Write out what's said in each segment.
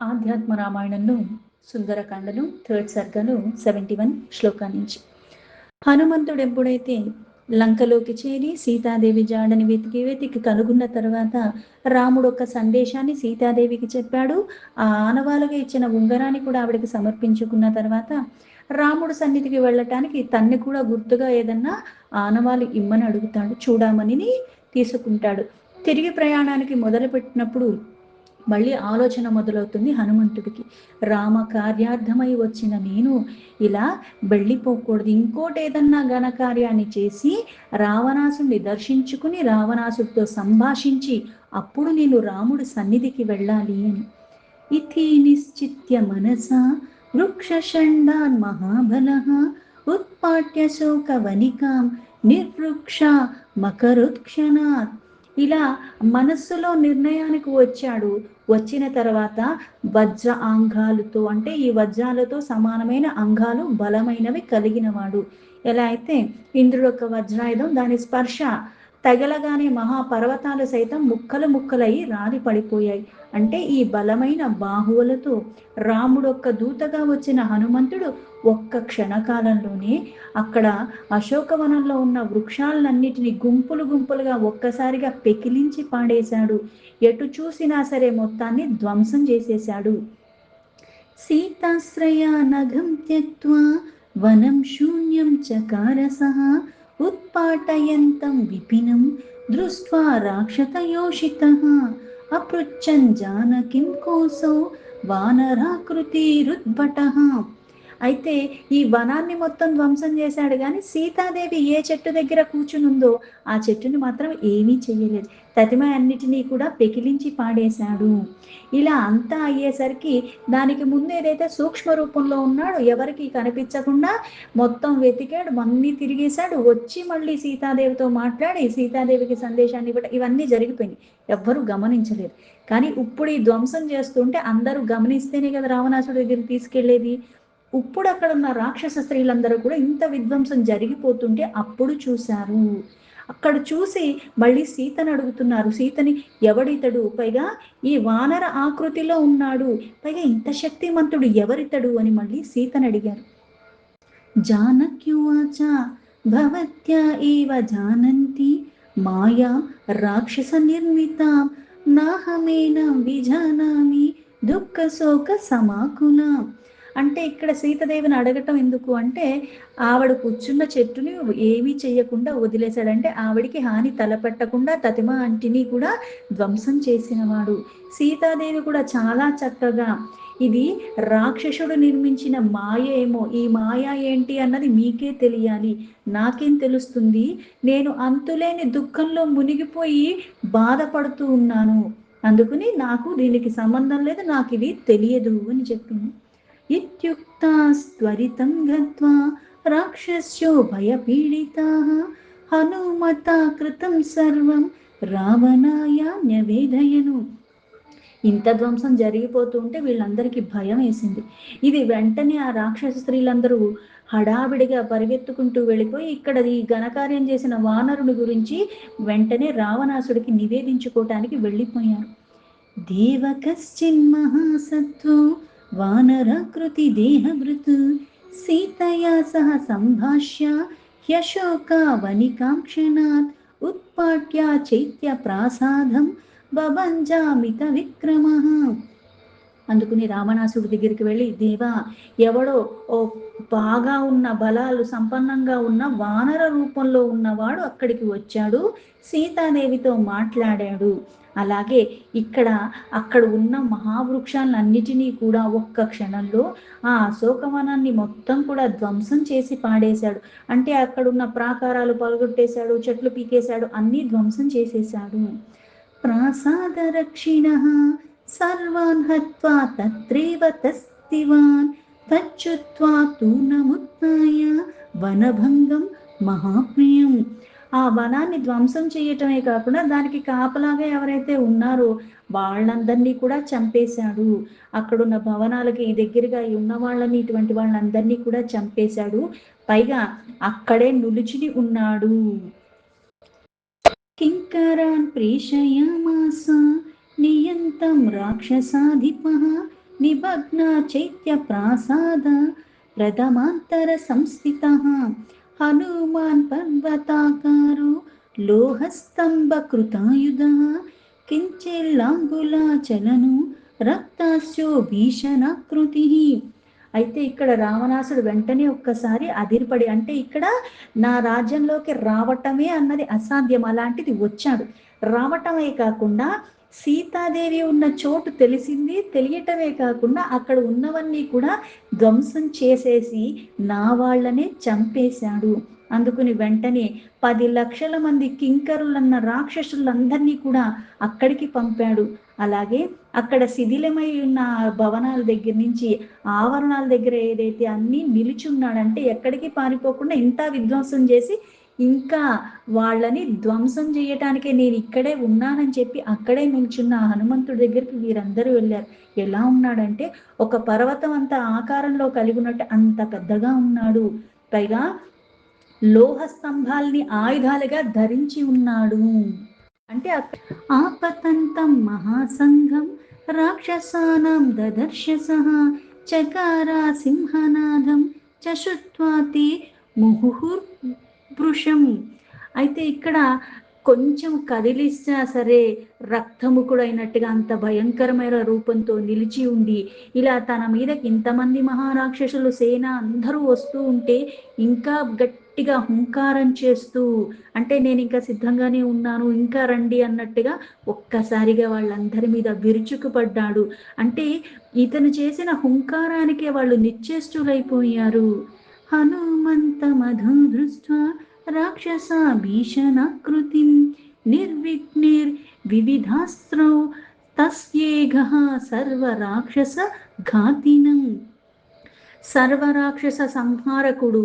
ఆధ్యాత్మ రామాయణంలో సుందరకాండను థర్డ్ సర్గను 71 శ్లోకా నుంచి. హనుమంతుడు ఎప్పుడైతే లంకలోకి చేరి సీతాదేవి జాడని వెతికి వెతికి కనుగొన్న తర్వాత రాముడు ఒక సందేశాన్ని సీతాదేవికి చెప్పాడు. ఆ ఆనవాలుగా ఇచ్చిన ఉంగరాన్ని కూడా ఆవిడకి సమర్పించుకున్న తర్వాత రాముడు సన్నిధికి వెళ్ళటానికి తన్ని కూడా గుర్తుగా ఏదన్నా ఆనవాలు ఇమ్మని అడుగుతాడు. చూడమని తీసుకుంటాడు. తిరిగి ప్రయాణానికి మొదలుపెట్టినప్పుడు మళ్ళీ ఆలోచన మొదలవుతుంది హనుమంతుడికి. రామ కార్యార్థమై వచ్చిన నేను ఇలా వెళ్ళిపోకూడదు, ఇంకోటి ఏదన్నా ఘనకార్యాన్ని చేసి రావణాసుడిని దర్శించుకుని రావణాసుడితో సంభాషించి అప్పుడు నేను రాముడి సన్నిధికి వెళ్ళాలి అని. ఇతి నిశ్చిత్య మనసా వృక్షషండాన్ మహాబలః ఉత్పాట్య శోకవనికాం నిర్వృక్ష మకరుత్క్షణాత్. ఇలా మనస్సులో నిర్ణయానికి వచ్చాడు. వచ్చిన తర్వాత వజ్ర అంగాలతో, అంటే ఈ వజ్రాలతో సమానమైన అంగాలు బలమైనవి కలిగినవాడు. ఎలా అయితే ఇంద్రుడు ఒక వజ్రాయుధం, దాని స్పర్శ తగలగానే మహాపర్వతాలు సైతం ముక్కలు ముక్కలై రాలి పడిపోయాయి. అంటే ఈ బలమైన బాహువులతో రాముడొక్క దూతగా వచ్చిన హనుమంతుడు ఒక్క క్షణకాలంలోనే అక్కడ అశోకవనంలో ఉన్న వృక్షాలన్నిటిని గుంపులు గుంపులుగా ఒక్కసారిగా పెకిలించి పాడేశాడు. ఎటు చూసినా సరే మొత్తాన్ని ధ్వంసం చేసేశాడు. సీతాశ్రయానఘం త్యక్త్వా వనం శూన్యం చకారసః ఉత్పాటయంతం విపినం దృష్ట్వా రాక్షతయోషితః అపృచ్చన్ జానకిం కోసౌ వానరాకృతిరుద్భటః. అయితే ఈ వనాన్ని మొత్తం ధ్వంసం చేశాడు, కానీ సీతాదేవి ఏ చెట్టు దగ్గర కూర్చునుందో ఆ చెట్టుని మాత్రం ఏమీ చెయ్యలేదు. తతిమ అన్నిటినీ కూడా పెకిలించి పాడేశాడు. ఇలా అంతా అయ్యేసరికి దానికి ముందు ఏదైతే సూక్ష్మ రూపంలో ఉన్నాడో ఎవరికి కనిపించకుండా మొత్తం వెతికాడు, అన్నీ తిరిగేశాడు. వచ్చి మళ్ళీ సీతాదేవితో మాట్లాడి సీతాదేవికి సందేశాన్ని ఇవ్వడం, ఇవన్నీ జరిగిపోయినాయి. ఎవ్వరూ గమనించలేదు. కానీ ఇప్పుడు ఈ ధ్వంసం చేస్తుంటే అందరూ గమనిస్తేనే కదా రావణాసుడి దగ్గరికి తీసుకెళ్లేది. ఇప్పుడు అక్కడ ఉన్న రాక్షస స్త్రీలందరూ కూడా ఇంత విధ్వంసం జరిగిపోతుంటే అప్పుడు చూశారు. అక్కడ చూసి మళ్ళీ సీతను అడుగుతున్నారు. సీతని, ఎవడితడు, పైగా ఈ వానర ఆకృతిలో ఉన్నాడు, పైగా ఇంత శక్తిమంతుడు ఎవరితడు అని మళ్ళీ సీతను అడిగారు. జానక్యువాచ భవత్యా ఏవ జానంతి మాయా రాక్షస నిర్మితాం నాహమేనం విజానామి దుఃఖ శోక సమాకులాం. అంటే ఇక్కడ సీతాదేవిని అడగటం ఎందుకు అంటే, ఆవిడ కూర్చున్న చెట్టుని ఏమీ చెయ్యకుండా వదిలేశాడంటే ఆవిడికి హాని తలపెట్టకుండా తతిమ అంటిని కూడా ధ్వంసం చేసినవాడు. సీతాదేవి కూడా చాలా చక్కగా, ఇది రాక్షసుడు నిర్మించిన మాయ ఏమో, ఈ మాయ ఏంటి అన్నది మీకే తెలియాలి, నాకేం తెలుస్తుంది, నేను అంతులేని దుఃఖంలో మునిగిపోయి బాధపడుతూ ఉన్నాను, అందుకని నాకు దీనికి సంబంధం లేదు, నాకు ఇది తెలియదు అని చెప్పింది. ఇత్యుక్తాస్త్వరితం గత్వా రాక్షస్యో భయపీడితాః హనుమతా కృతం సర్వం రావణాయ న్యవేదయను. ఇంత ధ్వంసం జరిగిపోతుంటే వీళ్ళందరికీ భయం వేసింది. ఇది వెంటనే ఆ రాక్షస స్త్రీలందరూ హడావిడిగా పరిగెత్తుకుంటూ వెళ్ళిపోయి ఇక్కడ ఈ ఘనకార్యం చేసిన వానరుని గురించి వెంటనే రావణాసుడికి నివేదించుకోవటానికి వెళ్ళిపోయారు. దేవకశ్చిన్మహాసత్వో వానరాకృతి దేహభృత్ సీతయా సహ సంభాష్య హ్యశోకావనికాంక్షణాత్ ఉత్పాట్య చైత్య ప్రాసాదం బభంజామిత విక్రమ. అందుకుని రావణాసుడి దగ్గరికి వెళ్ళి, దేవా, ఎవడో ఓ బాగా ఉన్న బలాలు సంపన్నంగా ఉన్న వానర రూపంలో ఉన్నవాడు అక్కడికి వచ్చాడు, సీతాదేవితో మాట్లాడాడు. అలాగే అక్కడ ఉన్న మహావృక్షాలన్నిటినీ కూడా ఒక్క క్షణంలో ఆ అశోకవనాన్ని మొత్తం కూడా ధ్వంసం చేసి పాడేశాడు. అంటే అక్కడున్న ప్రాకారాలు పలగొట్టేశాడు, చెట్లు పీకేశాడు, అన్నీ ధ్వంసం చేసేశాడు. ప్రాసాదరక్షిణః సర్వాన్ హత్వా తత్రేవ తస్తివాన్ తచ్చుత్వా తూర్ణముత్నాయ వనభంగం మహాప్రియం. ఆ వనాన్ని ధ్వంసం చేయటమే కాకుండా దానికి కాపలాగా ఎవరైతే ఉన్నారో వాళ్ళందరినీ కూడా చంపేశాడు. అక్కడున్న భవనాలకి దగ్గరగా ఉన్న వాళ్ళని, ఇటువంటి వాళ్ళందరినీ కూడా చంపేశాడు. పైగా అక్కడే నిలుచుని ఉన్నాడు. కింకరాన్ ప్రేషయామాస నియంతం రాక్షసాధిపః నిమగ్న చైత్య ప్రాసాద ప్రథమాంతర సంస్థితః హనుమాన్ పర్వతాకారో లోహస్తంభ కృతాయుధః కించిల్లాంగులాచలను రక్తాస్యో భీషణాకృతి. అయితే ఇక్కడ రావణాసుడు వెంటనే ఒక్కసారి అదిరిపడి, అంటే ఇక్కడ నా రాజ్యంలోకి రావటమే అన్నది అసాధ్యం, అలాంటిది వచ్చాడు. రావటమే కాకుండా సీతాదేవి ఉన్న చోటు తెలిసింది, తెలియటమే కాకుండా అక్కడ ఉన్నవన్నీ కూడా ధ్వంసం చేసేసి నా వాళ్ళనే చంపేశాడు. అందుకుని వెంటనే 10 లక్షల మంది కింకరులన్న రాక్షసులందరినీ కూడా అక్కడికి పంపాడు. అలాగే అక్కడ శిథిలమై ఉన్న భవనాల దగ్గర నుంచి ఆవరణాల దగ్గర ఏదైతే అన్ని నిలుచున్నాడంటే ఎక్కడికి పారిపోకుండా ఇంత విధ్వంసం చేసి ఇంకా వాళ్ళని ధ్వంసం చేయటానికే నేను ఇక్కడే ఉన్నానని చెప్పి అక్కడే నిల్చున్న హనుమంతుడి దగ్గరికి వీరందరూ వెళ్ళారు. ఎలా ఉన్నాడంటే ఒక పర్వతం అంత ఆకారంలో కలిగి ఉన్నట్టు అంత పెద్దగా ఉన్నాడు. పైగా లోహ స్తంభాల్ని ఆయుధాలుగా ధరించి ఉన్నాడు. అంటే ఆపతంతం మహాసంఘం రాక్షసానాం దదర్శసః చకారా సింహనాదం చశుత్వాతి ముహుర్భృశం. అయితే ఇక్కడ కొంచెం కదిలిస్తా సరే రక్తముఖుడైనట్టుగా అంత భయంకరమైన రూపంతో నిలిచి ఉండి ఇలా తన మీదకి ఇంతమంది మహారాక్షసులు సేన అందరూ వస్తూ ఉంటే ఇంకా గట్టిగా హుంకారం చేస్తూ, అంటే నేను ఇంకా సిద్ధంగానే ఉన్నాను ఇంకా రండి అన్నట్టుగా ఒక్కసారిగా వాళ్ళందరి మీద విరుచుకుపడ్డాడు. అంటే ఇతను చేసిన హుంకారానికే వాళ్ళు నిశ్చేష్టులైపోయారు. హనుమంత మధు దృష్ట్వా రాక్షసా భీషణాకృతిం నిర్విఘ్నిర్ వివిధాస్త్రౌ తస్యేఘః సర్వరాక్షస ఘాతినం. సర్వరాక్షస సంహారకుడు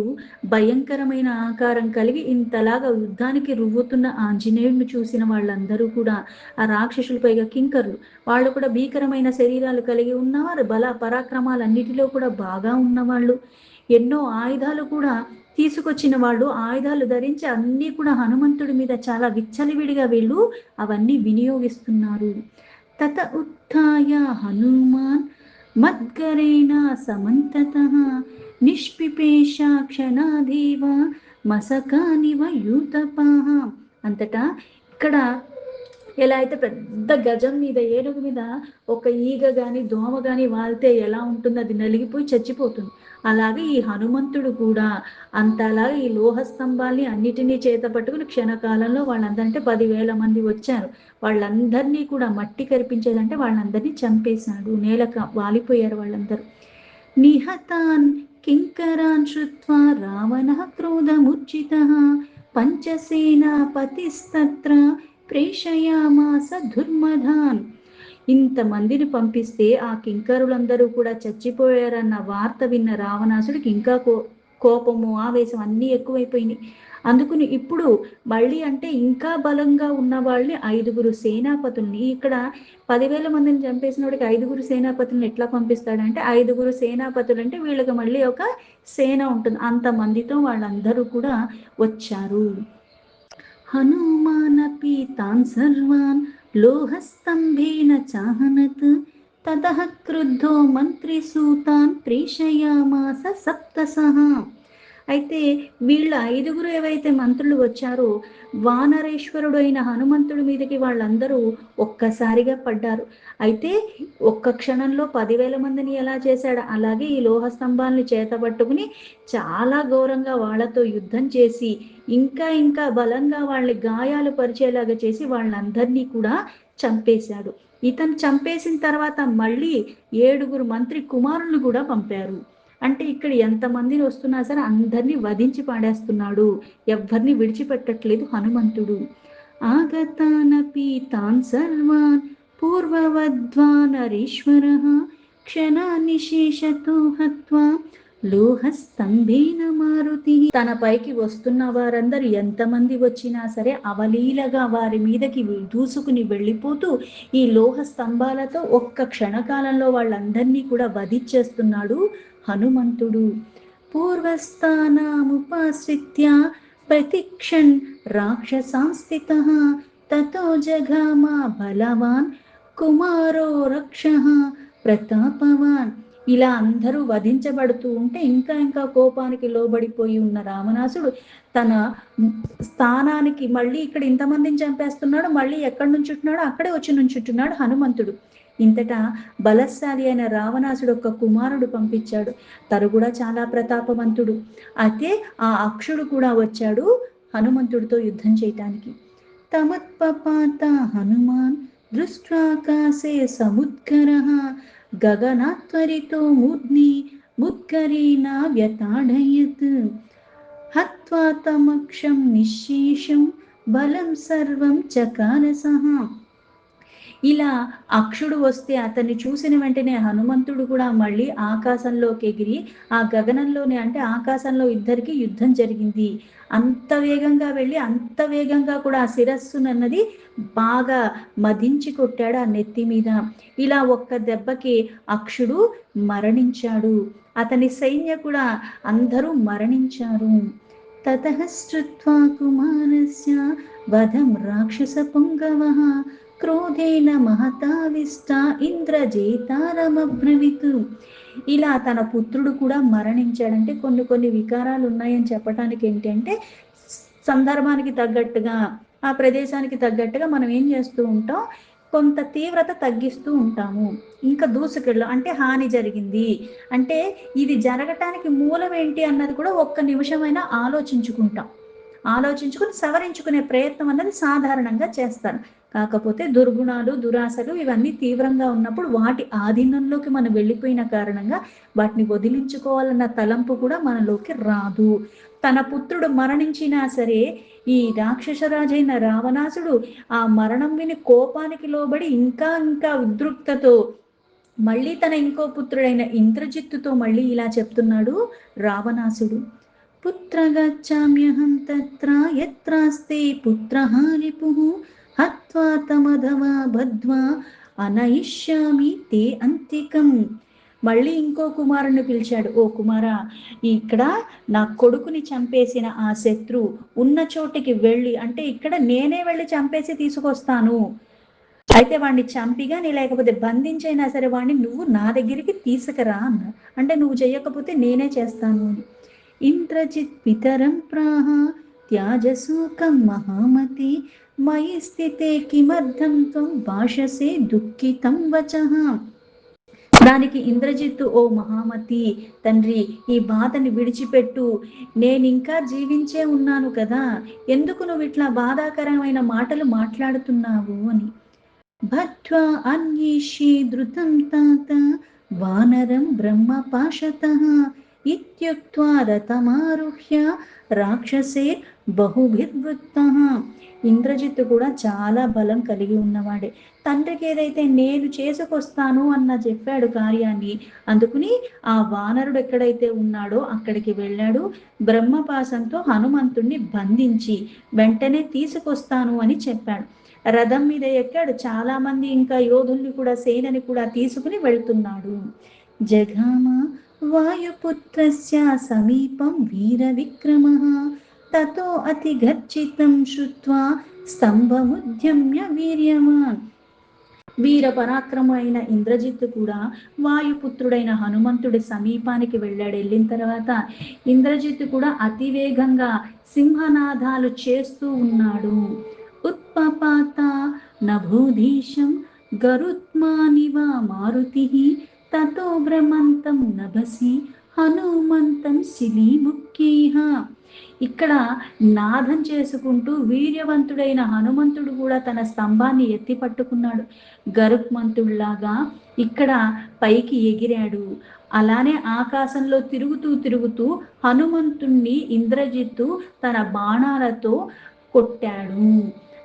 భయంకరమైన ఆకారం కలిగి ఇంతలాగా యుద్ధానికి రువ్వుతున్న ఆంజనేయుడిని చూసిన వాళ్ళందరూ కూడా, ఆ రాక్షసుల పైగా కింకరులు, వాళ్ళు కూడా భీకరమైన శరీరాలు కలిగి ఉన్నవారు, బల పరాక్రమాలన్నిటిలో కూడా బాగా ఉన్నవాళ్ళు, ఎన్నో ఆయుధాలు కూడా తీసుకొచ్చిన వాళ్ళు, ఆయుధాలు ధరించి అన్నీ కూడా హనుమంతుడి మీద చాలా విచ్చలివిడిగా వీళ్ళు అవన్నీ వినియోగిస్తున్నారు. తత ఉత్థాయ హనుమాన్ మద్గరేణ సమంతతః నిష్పిపేష క్షణాదేవ మసకానివ యూతపాః. అంతటా ఇక్కడ ఎలా అయితే పెద్ద గజం మీద ఏనుగు మీద ఒక ఈగ గాని దోమ గాని వాళ్తే ఎలా ఉంటుంది, అది నలిగిపోయి చచ్చిపోతుంది. అలాగే ఈ హనుమంతుడు కూడా అంతలాగా ఈ లోహ స్తంభాల్ని అన్నిటినీ చేత పట్టుకుని క్షణకాలంలో వాళ్ళందరంటే 10,000 మంది వచ్చారు, వాళ్ళందరినీ కూడా మట్టి కరిపించేదంటే వాళ్ళందరినీ చంపేశాడు, నేలక వాలిపోయారు వాళ్ళందరూ. నిహతాన్ కింకరాన్ శ్రుత్వా రావణః క్రోధముర్జితః పంచసేనాపతిస్తత్ర ప్రేషయామాస దుర్మధాన్. ఇంతమందిని పంపిస్తే ఆ కింకరులందరూ కూడా చచ్చిపోయారన్న వార్త విన్న రావణాసుడికి ఇంకా కోపము ఆవేశం అన్నీ ఎక్కువైపోయినాయి. అందుకుని ఇప్పుడు మళ్ళీ అంటే ఇంకా బలంగా ఉన్న వాళ్ళని 5గురు సేనాపతుల్ని, ఇక్కడ 10,000 మందిని చంపేసిన వాడికి 5గురు సేనాపతుల్ని ఎట్లా పంపిస్తాడంటే 5గురు సేనాపతులు అంటే వీళ్ళకి మళ్ళీ ఒక సేన ఉంటుంది, అంతమందితో వాళ్ళందరూ కూడా వచ్చారు. హనుమానపి తాన్ సర్వాన్ లోహస్తంభేన చాహనత్ తతః క్రుద్ధో మంత్రిసూతాన్ ప్రేషయామాస సప్తసః. అయితే వీళ్ళ 5గురు ఏవైతే మంత్రులు వచ్చారో వానరేశ్వరుడు అయిన హనుమంతుడి మీదకి వాళ్ళందరూ ఒక్కసారిగా పడ్డారు. అయితే ఒక్క క్షణంలో 10,000 మందిని ఎలా చేశాడు అలాగే ఈ లోహ స్తంభాలను చేతబట్టుకుని చాలా ఘోరంగా వాళ్ళతో యుద్ధం చేసి ఇంకా ఇంకా బలంగా వాళ్ళని గాయాలు పరిచేలాగా చేసి వాళ్ళందరినీ కూడా చంపేశాడు. ఇతను చంపేసిన తర్వాత మళ్ళీ 7గురు మంత్రి కుమారులు కూడా పంపారు. అంటే ఇక్కడ ఎంతమందిని వస్తున్నా సరే అందరినీ వధించి పాడేస్తున్నాడు, ఎవ్వరిని విడిచిపెట్టట్లేదు హనుమంతుడు. ఆగతానపి తాన్ సర్వాన్ పూర్వవద్వానరీశ్వరః క్షణానిశేషతో హత్వా లోహస్తంభేన మారుతి. తన పైకి వస్తున్న వారందరూ ఎంతమంది వచ్చినా సరే అవలీలగా వారి మీదకి దూసుకుని వెళ్ళిపోతూ ఈ లోహ స్తంభాలతో ఒక్క క్షణకాలంలో వాళ్ళందరినీ కూడా వధించేస్తున్నాడు హనుమంతుడు. పూర్వస్థానాముపాశ్రిత్య ప్రతిక్షణ్ రాక్షసాంస్థితః తతో జగామా బలవాన్ కుమారో రక్షః ప్రతాపవాన్. ఇలా అందరూ వధించబడుతూ ఉంటే ఇంకా ఇంకా కోపానికి లోబడిపోయి ఉన్న రావణాసుడు తన స్థానానికి మళ్ళీ ఇక్కడ ఇంతమందిని చంపేస్తున్నాడు, మళ్ళీ ఎక్కడి నుంచుంటున్నాడో అక్కడే వచ్చి నుంచుంటున్నాడు హనుమంతుడు. ఇంతటా బలశాలి అయిన రావణాసుడు ఒక కుమారుడు పంపించాడు. తను కూడా చాలా ప్రతాపవంతుడు. అయితే ఆ అక్షుడు కూడా వచ్చాడు హనుమంతుడితో యుద్ధం చేయటానికి. తమత్పపాత హనుమాన్ దృష్ట్వాకాశే సముద్గరః గగనాత్వరితో మూర్ధ్ని ముద్గరేణ వ్యతాడయత్ హత్వా తమక్షం నిశ్శేషం బలం సర్వం చకారసః. ఇలా అక్షుడు వస్తే అతన్ని చూసిన వెంటనే హనుమంతుడు కూడా మళ్ళీ ఆకాశంలోకి ఎగిరి ఆ గగనంలోనే అంటే ఆకాశంలో ఇద్దరికి యుద్ధం జరిగింది. అంత వేగంగా వెళ్ళి అంత వేగంగా కూడా ఆ శిరస్సునన్నది బాగా మదించి కొట్టాడు ఆ నెత్తి మీద. ఇలా ఒక్క దెబ్బకి అక్షుడు మరణించాడు. అతని సైన్య కూడా అందరూ మరణించారు. తతః శ్రుత్వా కుమారస్య వధం రాక్షస పుంగవః క్రోధేన మహతావిష్ట ఇంద్రజేతారమబ్రవీత్. ఇలా తన పుత్రుడు కూడా మరణించాడంటే కొన్ని కొన్ని వికారాలు ఉన్నాయని చెప్పడానికి ఏంటంటే సందర్భానికి తగ్గట్టుగా ఆ ప్రదేశానికి తగ్గట్టుగా మనం ఏం చేస్తూ ఉంటాం, కొంత తీవ్రత తగ్గిస్తూ ఉంటాము. ఇంకా దూసుకెళ్ళు అంటే హాని జరిగింది అంటే ఇది జరగటానికి మూలం ఏంటి అన్నది కూడా ఒక్క నిమిషమైనా ఆలోచించుకుని సవరించుకునే ప్రయత్నం అన్నది సాధారణంగా చేస్తాను. కాకపోతే దుర్గుణాలు దురాశలు ఇవన్నీ తీవ్రంగా ఉన్నప్పుడు వాటి ఆధీనంలోకి మనం వెళ్ళిపోయిన కారణంగా వాటిని వదిలించుకోవాలన్న తలంపు కూడా మనలోకి రాదు. తన పుత్రుడు మరణించినా సరే ఈ రాక్షసరాజైన రావణాసుడు ఆ మరణం విని కోపానికి లోబడి ఇంకా ఇంకా ఉద్రిక్తతో మళ్ళీ తన ఇంకో పుత్రుడైన ఇంద్రజిత్తుతో మళ్ళీ ఇలా చెప్తున్నాడు రావణాసుడు. పుత్ర గచ్చామ్యహం తత్ర యత్రాస్తే పుత్రః రిపుః హత్వా తమధవా బద్ధ్వా అనయిష్యామి తే అంతికం. మళ్ళీ ఇంకో కుమారుని పిలిచాడు. ఓ కుమారా, ఇక్కడ నా కొడుకుని చంపేసిన ఆ శత్రు ఉన్న చోటికి వెళ్ళి అంటే ఇక్కడ నేనే వెళ్ళి చంపేసి తీసుకొస్తాను. అయితే వాడిని చంపిగాని లేకపోతే బంధించైనా సరే వాడిని నువ్వు నా దగ్గరికి తీసుకురా అన్న. అంటే నువ్వు చేయకపోతే నేనే చేస్తాను అని. ఇంద్రజిత్ పితరం ప్రాహ త్యాజశోకం మహామతి మయి స్థితే కిమర్థం త్వం భాషసే దుఃఖితం వచః. దానికి ఇంద్రజిత్తు, ఓ మహామతి తండ్రి, ఈ బాధని విడిచిపెట్టు, నేనింకా జీవించే ఉన్నాను కదా, ఎందుకు నువ్వు ఇట్లా బాధాకరమైన మాటలు మాట్లాడుతున్నావు అని. భద్వా అన్యేషి ధృతం తాత వానరం బ్రహ్మ పాశతః ఇత్యుక్త్వా రథమారుహ్య రాక్షసే బహుభిర్వృత్తః. ఇంద్రజిత్తు కూడా చాలా బలం కలిగి ఉన్నవాడే. తండ్రికి ఏదైతే నేను చేసుకొస్తాను అన్న చెప్పాడు కార్యాన్ని, అందుకుని ఆ వానరుడు ఎక్కడైతే ఉన్నాడో అక్కడికి వెళ్ళాడు. బ్రహ్మపాసంతో హనుమంతుణ్ణి బంధించి వెంటనే తీసుకొస్తాను అని చెప్పాడు. రథం మీద ఎక్కాడు. చాలా మంది ఇంకా యోధుల్ని కూడా సేనని కూడా తీసుకుని వెళ్తున్నాడు. జఘామ వాయుపుత్రస్య సమీపం వీర విక్రమః తతో అతి గర్జితం శ్రుత్వా స్తంభముద్యమ్య వీర్యమాన్. వీర పరాక్రమైన ఇంద్రజిత్తు కూడా వాయుపుత్రుడైన హనుమంతుడి సమీపానికి వెళ్ళాడు. వెళ్ళిన తర్వాత ఇంద్రజిత్తు కూడా అతివేగంగా సింహనాదాలు చేస్తూ ఉన్నాడు. ఉత్పపాత నభూధీశం గరుత్మానివ మారుతి తతో భ్రమంతం నభసి హనుమంతం శిలీముఖ్యేహ. ఇక్కడ నాదం చేసుకుంటూ వీర్యవంతుడైన హనుమంతుడు కూడా తన స్తంభాన్ని ఎత్తి పట్టుకున్నాడు. గరుత్మంతుడిలాగా ఇక్కడ పైకి ఎగిరాడు. అలానే ఆకాశంలో తిరుగుతూ హనుమంతుణ్ణి ఇంద్రజిత్తు తన బాణాలతో కొట్టాడు.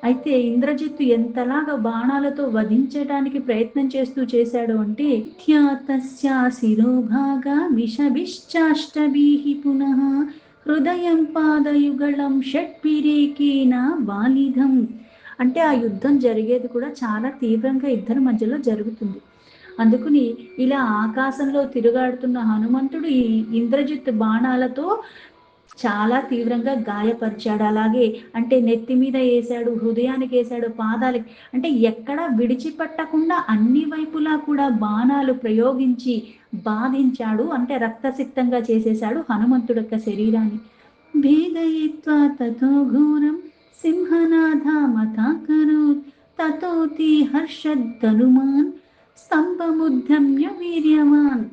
అయితే ఇంద్రజిత్తు ఎంతలాగా బాణాలతో వధించడానికి ప్రయత్నం చేశాడు అంటే శిరోభాగా విషభిశ్చాష్టభీః పునః హృదయం పాదయుగళం షట్భిరేకేన వాలిధం. అంటే ఆ యుద్ధం జరిగేది కూడా చాలా తీవ్రంగా ఇద్దరి మధ్యలో జరుగుతుంది. అందుకుని ఇలా ఆకాశంలో తిరుగాడుతున్న హనుమంతుడు ఈ ఇంద్రజిత్తు బాణాలతో చాలా తీవ్రంగా గాయపరిచాడు. అలాగే అంటే నెత్తి మీద ఏశాడు, హృదయానికి ఏశాడు, పాదాలకి అంటే ఎక్కడా విడిచిపెట్టకుండా అన్ని వైపులా కూడా బాణాలు ప్రయోగించి బాధించాడు. అంటే రక్తసిక్తంగా చేసేశాడు హనుమంతుడి యొక్క శరీరాన్ని. భేదయిత్వా తతో ఘోరం సింహనాథమథాకరోత్ తతోతి హర్షద్ధనుమాన్ స్తంభముద్ధమ్య వీర్యవాన్.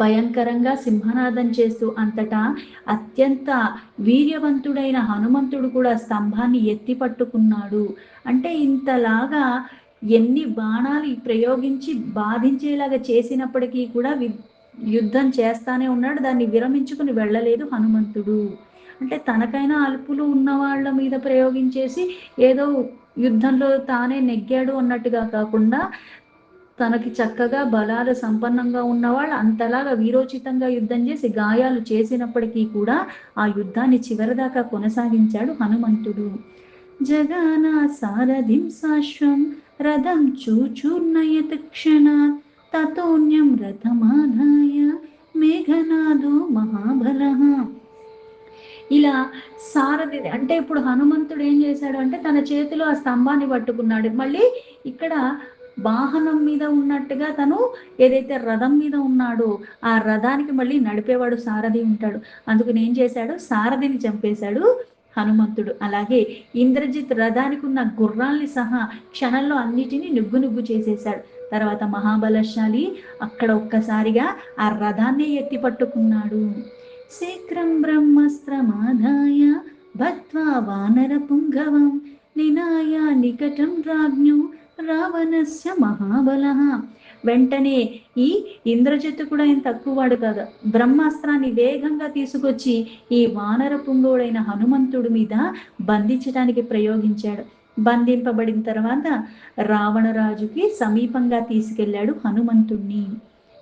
భయంకరంగా సింహనాదం చేస్తూ అంతటా అత్యంత వీర్యవంతుడైన హనుమంతుడు కూడా స్తంభాన్ని ఎత్తి పట్టుకున్నాడు. అంటే ఇంతలాగా ఎన్ని బాణాలు ప్రయోగించి బాధించేలాగా చేసినప్పటికీ కూడా యుద్ధం చేస్తానే ఉన్నాడు. దాన్ని విరమించుకుని వెళ్ళలేదు హనుమంతుడు. అంటే తనకైనా అల్పులు ఉన్న వాళ్ళ మీద ప్రయోగించేసి ఏదో యుద్ధంలో తానే నెగ్గాడు అన్నట్టుగా కాకుండా తనకి చక్కగా బలాలు సంపన్నంగా ఉన్నవాళ్ళు అంతలాగా వీరోచితంగా యుద్ధం చేసి గాయాలు చేసినప్పటికీ కూడా ఆ యుద్ధాన్ని చివరిదాకా కొనసాగించాడు హనుమంతుడు. జగానా సారథిం సాశ్వం రథం చూచూర్ణయత్ క్షణాత్ తతోన్యం రథమాధాయ మేఘనాదో మహాబలః. ఇలా సారథి అంటే ఇప్పుడు హనుమంతుడు ఏం చేశాడు అంటే తన చేతిలో ఆ స్తంభాన్ని పట్టుకున్నాడు. మళ్ళీ ఇక్కడ వాహనం మీద ఉన్నట్టుగా తను ఏదైతే రథం మీద ఉన్నాడో ఆ రథానికి మళ్ళీ నడిపేవాడు సారథి ఉంటాడు. అందుకని ఏం చేశాడు, సారథిని చంపేశాడు హనుమంతుడు. అలాగే ఇంద్రజిత్ రథానికి ఉన్న గుర్రాల్ని సహా క్షణంలో అన్నిటినీ నుగ్గు చేసేశాడు. తర్వాత మహాబలశాలి అక్కడ ఒక్కసారిగా ఆ రథాన్ని ఎత్తి పట్టుకున్నాడు. శీఘ్రం బ్రహ్మస్త్రమాదాయ బద్ధ్వా వానర పుంగవం నినాయ నికటం రాజ్ఞో రావణస్య మహాబలః. వెంటనే ఈ ఇంద్రజిత్తు కూడా ఏం తక్కువ వాడు కాదు. బ్రహ్మాస్త్రాన్ని వేగంగా తీసుకొచ్చి ఈ వానర పుంగవుడైన హనుమంతుడి మీద బంధించడానికి ప్రయోగించాడు. బంధింపబడిన తర్వాత రావణరాజుకి సమీపంగా తీసుకెళ్లాడు హనుమంతుణ్ణి.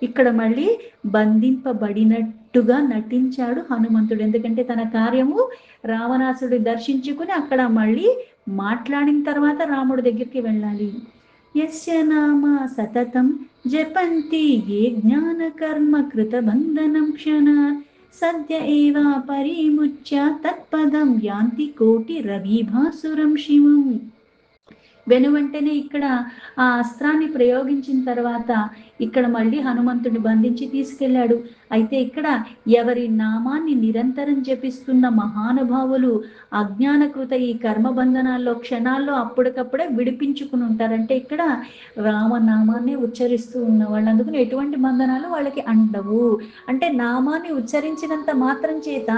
ఇక్కడ మళ్ళీ బంధింపబడినట్టుగా నటించాడు హనుమంతుడు. ఎందుకంటే తన కార్యము రావణాసుడి దర్శించుకుని అక్కడ మళ్ళీ మాట్లాడిన తర్వాత రాముడి దగ్గరికి వెళ్ళాలి. యస్య నామ సతతం జపంతి ఏ జ్ఞాన కర్మ కృత బంధనం క్షణాత్ సద్య ఏవ పరిముచ్య తత్పదం యాంతి కోటి రవిభాసురం శివం. వెనువెంటనే ఇక్కడ ఆ అస్త్రాన్ని ప్రయోగించిన తర్వాత ఇక్కడ మళ్ళీ హనుమంతుడిని బంధించి తీసుకెళ్లాడు. అయితే ఇక్కడ ఎవరి నామాన్ని నిరంతరం జపిస్తున్న మహానుభావులు అజ్ఞానకృత ఈ కర్మబంధనాల్లో క్షణాల్లో అప్పటికప్పుడే విడిపించుకుని ఉంటారంటే ఇక్కడ రామనామాన్ని ఉచ్చరిస్తూ ఉన్న వాళ్ళు, అందుకని ఎటువంటి బంధనాలు వాళ్ళకి అంటవు. అంటే నామాన్ని ఉచ్చరించినంత మాత్రం చేత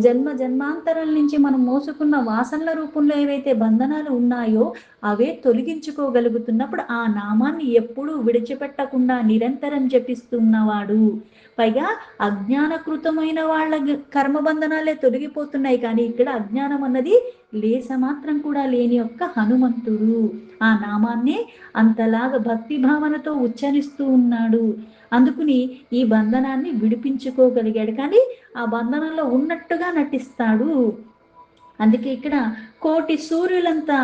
జన్మ జన్మాంతరాల నుంచి మనం మోసుకున్న వాసనల రూపంలో ఏవైతే బంధనాలు ఉన్నాయో అవే తొలగించుకోగలుగుతున్నప్పుడు ఆ నామాన్ని ఎప్పుడూ విడిచిపెట్టకుండా నిరంతరం జపిస్తున్నవాడు. పైగా అజ్ఞానకృతమైన వాళ్ళ కర్మబంధనాలే తొలగిపోతున్నాయి, కానీ ఇక్కడ అజ్ఞానం అన్నది లేస మాత్రం కూడా లేని యొక్క హనుమంతుడు ఆ నామాన్నే అంతలాగా భక్తి భావనతో ఉచ్చరిస్తూ ఉన్నాడు. అందుకుని ఈ బంధనాన్ని విడిపించుకోగలిగాడు, కానీ ఆ బంధనంలో ఉన్నట్టుగా నటిస్తాడు. అందుకే ఇక్కడ కోటి సూర్యులంతా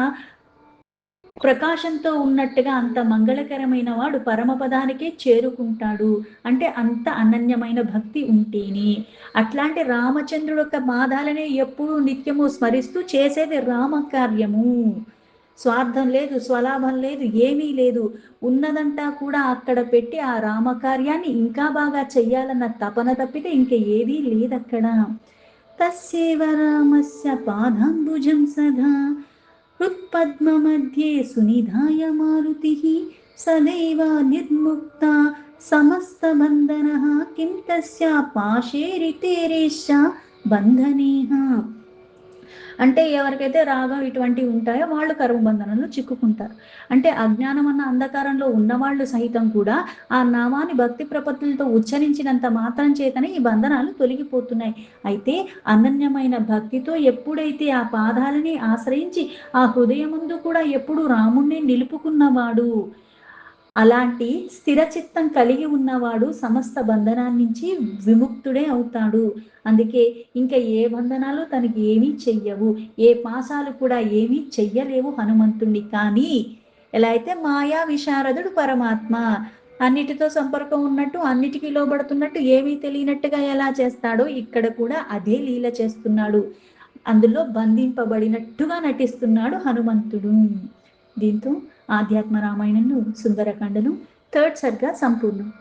ప్రకాశంతో ఉన్నట్టుగా అంత మంగళకరమైన వాడు పరమపదానికే చేరుకుంటాడు. అంటే అంత అనన్యమైన భక్తి ఉంటేనే. అట్లాంటి రామచంద్రుడు యొక్క పాదాలనే ఎప్పుడూ నిత్యము స్మరిస్తూ చేసేది రామకార్యము. స్వార్థం లేదు, స్వలాభం లేదు, ఏమీ లేదు. ఉన్నదంతా కూడా అక్కడ పెట్టి ఆ రామకార్యాన్ని ఇంకా బాగా చెయ్యాలన్న తపన తప్పితే ఇంక ఏదీ లేదక్కడ. తస్యేవ రామస్య పాదాంబుజం సదా హృత్పద్మमध्ये సునిధాయ మారుతిః సదైవ నిర్ముక్త సమస్తబంధనః కిం తస్య పాశేరితేరేష బంధనేః. అంటే ఎవరికైతే రాగం ఇటువంటివి ఉంటాయో వాళ్ళు కర్మబంధనంలో చిక్కుకుంటారు. అంటే అజ్ఞానం అన్న అంధకారంలో ఉన్నవాళ్ళు సహితం కూడా ఆ నామాన్ని భక్తి ప్రపత్తులతో ఉచ్చరించినంత మాత్రం చేతనే ఈ బంధనాలు తొలగిపోతున్నాయి. అయితే అనన్యమైన భక్తితో ఎప్పుడైతే ఆ పాదాలని ఆశ్రయించి ఆ హృదయముందు కూడా ఎప్పుడు రాముణ్ణి నిలుపుకున్నవాడు, అలాంటి స్థిర చిత్తం కలిగి ఉన్నవాడు సమస్త బంధనాన్నించి విముక్తుడే అవుతాడు. అందుకే ఇంకా ఏ బంధనాలు తనకి ఏమీ చెయ్యవు, ఏ పాశాలు కూడా ఏమీ చెయ్యలేవు హనుమంతుణ్ణి. కానీ ఎలా అయితే మాయా విశారదుడు పరమాత్మ అన్నిటితో సంపర్కం ఉన్నట్టు, అన్నిటికి లోబడుతున్నట్టు, ఏమీ తెలియనట్టుగా ఎలా చేస్తాడో ఇక్కడ కూడా అదే లీల చేస్తున్నాడు. అందులో బంధింపబడినట్టుగా నటిస్తున్నాడు హనుమంతుడు. దీంతో ఆధ్యాత్మ రామాయణంలో సుందరకాండను థర్డ్ సర్గా సంపూర్ణం.